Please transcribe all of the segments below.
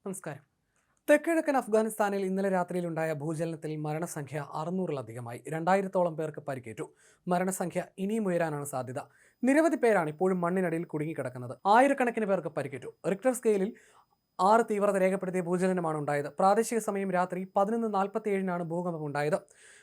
നമസ്കാരം. തെക്കിഴക്കൻ അഫ്ഗാനിസ്ഥാനിൽ ഇന്നലെ രാത്രിയിലുണ്ടായ ഭൂചലനത്തിൽ മരണസംഖ്യ 600-ലധികമായി. 2000-ഓളം പേർക്ക് പരിക്കേറ്റു. മരണസംഖ്യ ഇനിയും ഉയരാനാണ് സാധ്യത. നിരവധി പേരാണ് ഇപ്പോഴും മണ്ണിനടിയിൽ കുടുങ്ങിക്കിടക്കുന്നത്. ആയിരക്കണക്കിന് പേർക്ക് പരിക്കേറ്റു. റിക്ടർ സ്കെയിലിൽ 6 തീവ്രത രേഖപ്പെടുത്തിയ ഭൂചലനമാണ് ഉണ്ടായത്. പ്രാദേശിക സമയം രാത്രി 11:47-നാണ് ഭൂകമ്പം ഉണ്ടായത്.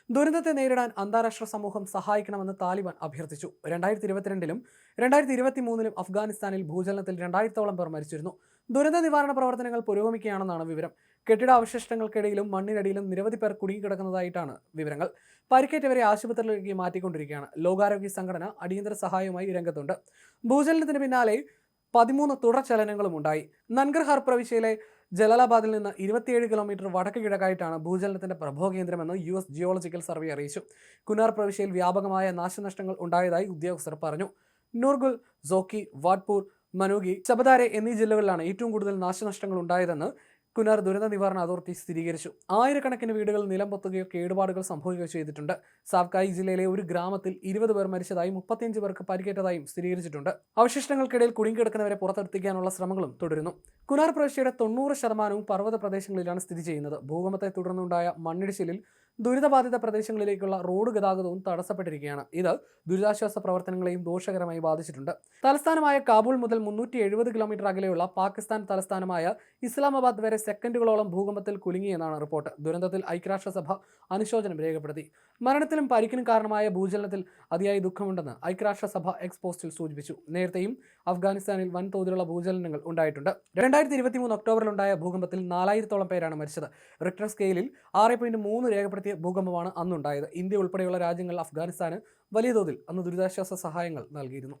ദുരന്തത്തെ നേരിടാൻ അന്താരാഷ്ട്ര സമൂഹം സഹായിക്കണമെന്ന് താലിബാൻ അഭ്യർത്ഥിച്ചു. 2022-ലും 2023-ലും അഫ്ഗാനിസ്ഥാനിൽ ഭൂചലനത്തിൽ 2000-ഓളം പേർ മരിച്ചിരുന്നു. ദുരന്ത നിവാരണ പ്രവർത്തനങ്ങൾ പുരോഗമിക്കുകയാണെന്നാണ് വിവരം. കെട്ടിട അവശിഷ്ടങ്ങൾക്കിടയിലും മണ്ണിനടിയിലും നിരവധി പേർ കുടുങ്ങിക്കിടക്കുന്നതായിട്ടാണ് വിവരങ്ങൾ. പരിക്കേറ്റവരെ ആശുപത്രിയിലേക്ക് മാറ്റിക്കൊണ്ടിരിക്കുകയാണ്. ലോകാരോഗ്യ സംഘടന അടിയന്തര സഹായവുമായി രംഗത്തുണ്ട്. ഭൂചലനത്തിന് പിന്നാലെ 13 തുടർ ചലനങ്ങളും ഉണ്ടായി. നൻഗർഹാർ പ്രവിശ്യയിലെ ജലാലാബാദിൽ നിന്ന് 27 കിലോമീറ്റർ വടക്ക് കിഴക്കായിട്ടാണ് ഭൂചലനത്തിന്റെ പ്രഭവകേന്ദ്രമെന്ന് US ജിയോളജിക്കൽ സർവേ അറിയിച്ചു. കുനാർ പ്രവിശ്യയിൽ വ്യാപകമായ നാശനഷ്ടങ്ങൾ ഉണ്ടായതായി ഉദ്യോഗസ്ഥർ പറഞ്ഞു. നൂർഗുൽ, സോക്കി, വാഡ്പൂർ, മനൂഗി, ചബദാരെ എന്നീ ജില്ലകളിലാണ് ഏറ്റവും കൂടുതൽ നാശനഷ്ടങ്ങൾ ഉണ്ടായതെന്ന് കുനാർ ദുരന്ത നിവാരണ അതോറിറ്റി സ്ഥിരീകരിച്ചു. ആയിരക്കണക്കിന് വീടുകൾ നിലംപൊത്തുകയോ കേടുപാടുകൾ സംഭവിക്കുകയോ ചെയ്തിട്ടുണ്ട്. സാവ്കായി ജില്ലയിലെ ഒരു ഗ്രാമത്തിൽ 20 പേർ മരിച്ചതായും 35 പേർക്ക് പരിക്കേറ്റതായും സ്ഥിരീകരിച്ചിട്ടുണ്ട്. അവശിഷ്ടങ്ങൾക്കിടയിൽ കുടുങ്ങിക്കിടക്കുന്നവരെ പുറത്തെത്തിക്കാനുള്ള ശ്രമങ്ങളും തുടരുന്നു. കുനാർ പ്രവിശ്യയുടെ 90% പർവ്വത പ്രദേശങ്ങളിലാണ് സ്ഥിതി ചെയ്യുന്നത്. ഭൂകമ്പത്തെ തുടർന്നുണ്ടായ മണ്ണിടിച്ചിലിൽ ദുരിതബാധിത പ്രദേശങ്ങളിലേക്കുള്ള റോഡ് ഗതാഗതവും തടസ്സപ്പെട്ടിരിക്കുകയാണ്. ഇത് ദുരിതാശ്വാസ പ്രവർത്തനങ്ങളെയും ദോഷകരമായി ബാധിച്ചിട്ടുണ്ട്. തലസ്ഥാനമായ കാബൂൾ മുതൽ 370 കിലോമീറ്റർ അകലെയുള്ള പാകിസ്ഥാൻ തലസ്ഥാനമായ ഇസ്ലാമാബാദ് വരെ സെക്കൻഡുകളോളം ഭൂകമ്പത്തിൽ കുലുങ്ങിയെന്നാണ് റിപ്പോർട്ട്. ദുരന്തത്തിൽ ഐക്യരാഷ്ട്രസഭ അനുശോചനം രേഖപ്പെടുത്തി. മരണത്തിലും പരിക്കിനും കാരണമായ ഭൂചലനത്തിൽ അതിയായ ദുഃഖമുണ്ടെന്ന് ഐക്യരാഷ്ട്രസഭ എക്സ് പോസ്റ്റിൽ സൂചിപ്പിച്ചു. നേരത്തെയും അഫ്ഗാനിസ്ഥാനിൽ വൻതോതിലുള്ള ഭൂചലനങ്ങൾ ഉണ്ടായിട്ടുണ്ട്. 2023 ഒക്ടോബറിലുണ്ടായ ഭൂകമ്പത്തിൽ 4000-ഓളം പേരാണ് മരിച്ചത്. റിക്ടർ സ്കെയിലിൽ 6.3 രേഖപ്പെടുത്തിയ ഭൂകമ്പമാണ് അന്നുണ്ടായത്. ഇന്ത്യ ഉൾപ്പെടെയുള്ള രാജ്യങ്ങൾ അഫ്ഗാനിസ്ഥാന് വലിയ തോതിൽ അന്ന് ദുരിതാശ്വാസ സഹായങ്ങൾ നൽകിയിരുന്നു.